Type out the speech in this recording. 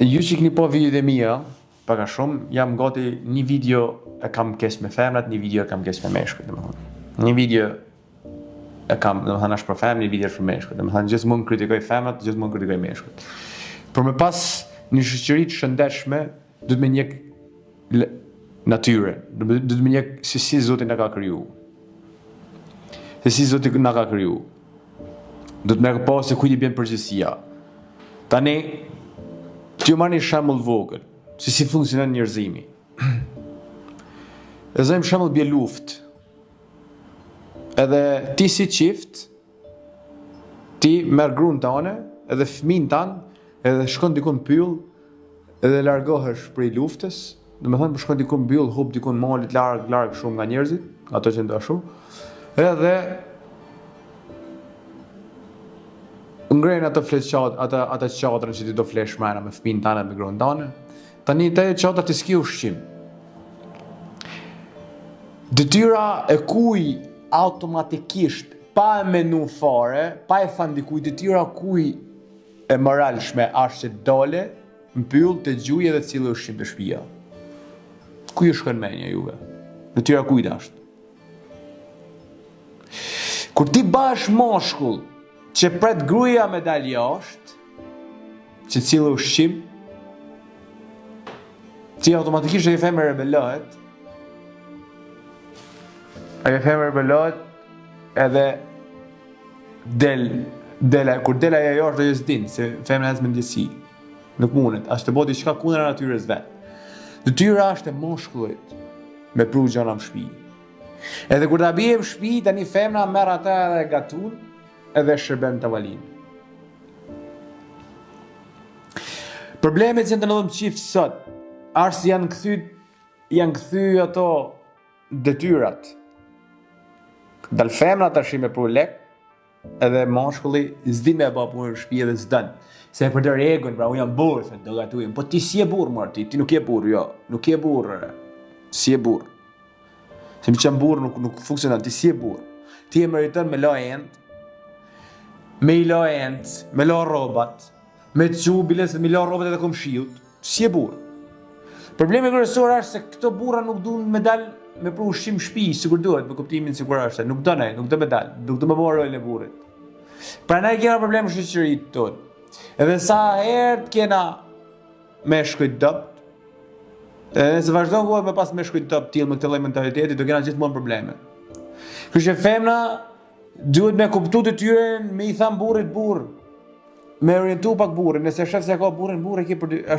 Ju që keni po videot e mia, pak a shumë, jam gati një video e kam kes me femrat, një video e kam kes me meshkujt, domethënë. Një video e kam, domethënë është për femrat, një video është për meshkujt. Domethënë gjithmonë kritikoj femrat, gjithmonë kritikoj meshkujt. Për me pas një shoqëri të shëndetshme, duhet me njeh natyrën, duhet me njeh se si Zoti na ka kriju. Se si Zoti na ka kriju. Duhet me pa se kujt i bën përgjegjësia. Tani ti marrni shembull vogël, se si funksionon njerëzimi. E zëm shembull bie luftë. Edhe ti si çift, ti merr gruan tane, edhe fëmin tan, edhe shkon diku në pyll, edhe largohesh prej luftës, domethënë shkon diku në pyll, hub diku në malit larg shumë nga njerëzit, ato që ndashu. Edhe ngren ato fleçat, ata çadrën që ti do flesh mëna me fëmin tanë me gruan tane. Tani te çadra ti s'ke ushqim. Detyra e kuj automatikisht pa e menu fare, pa e thënë dikujt, detyra kuj e moralshme është që dole në pyll të gjuj edhe cilë ushqim të shtëpia. Kuj është shkërmenja juve? Detyra kujt është? Kur ti bash moshkull që pret gruaja me dal jashtë, që cilë ushqim, ti automatikisht e femër rebelohet, edhe kur del ajo jashtë ajo s'din, se femra as me ndjesi. Nuk mundet, as të bëti çka kundër natyrës vet. Detyra është e moshkullit me pru gjëra në shtëpi. Edhe kur ta bie në shtëpi, tani femra merr atë edhe gatun, edhe shërben tavalin. Problemet që ndodhin në çift sot, është janë kthy ato detyrat. Dal femra tash me pru lek, edhe moshkulli s'di me bë punë në shtëpi edhe s'don. Se e përdor egon, pra unë jam burr, se do gatujem. Po ti si je burr, mor, ti nuk je burr, jo, nuk je burr. Si je burr? Se mi qenë burr nuk funksionon, ti si je burr? Ti e meriton me la end, me i la end, me la rrobat, me çubiles, me la rrobat edhe komshiut. Si je burr? Problemi kryesor është se këto burra nuk duan me dal me pru ushqim shtëpi, sikur duhet, me kuptimin sikur është. Nuk do me dal, nuk do me marrë rolin e burrit. Prandaj kena problem në shoqëritë tonë. Edhe sa herë kena meshkujt dopt, edhe nëse vazhdon kohë me pas meshkujt dopt tillë me këtë lloj mentaliteti, do kena gjithmonë probleme. Kështu që femra duhet me kuptu detyrën me i tham burrit burr, me orientu pak burrin, nëse shef se ka burrin, burri ke për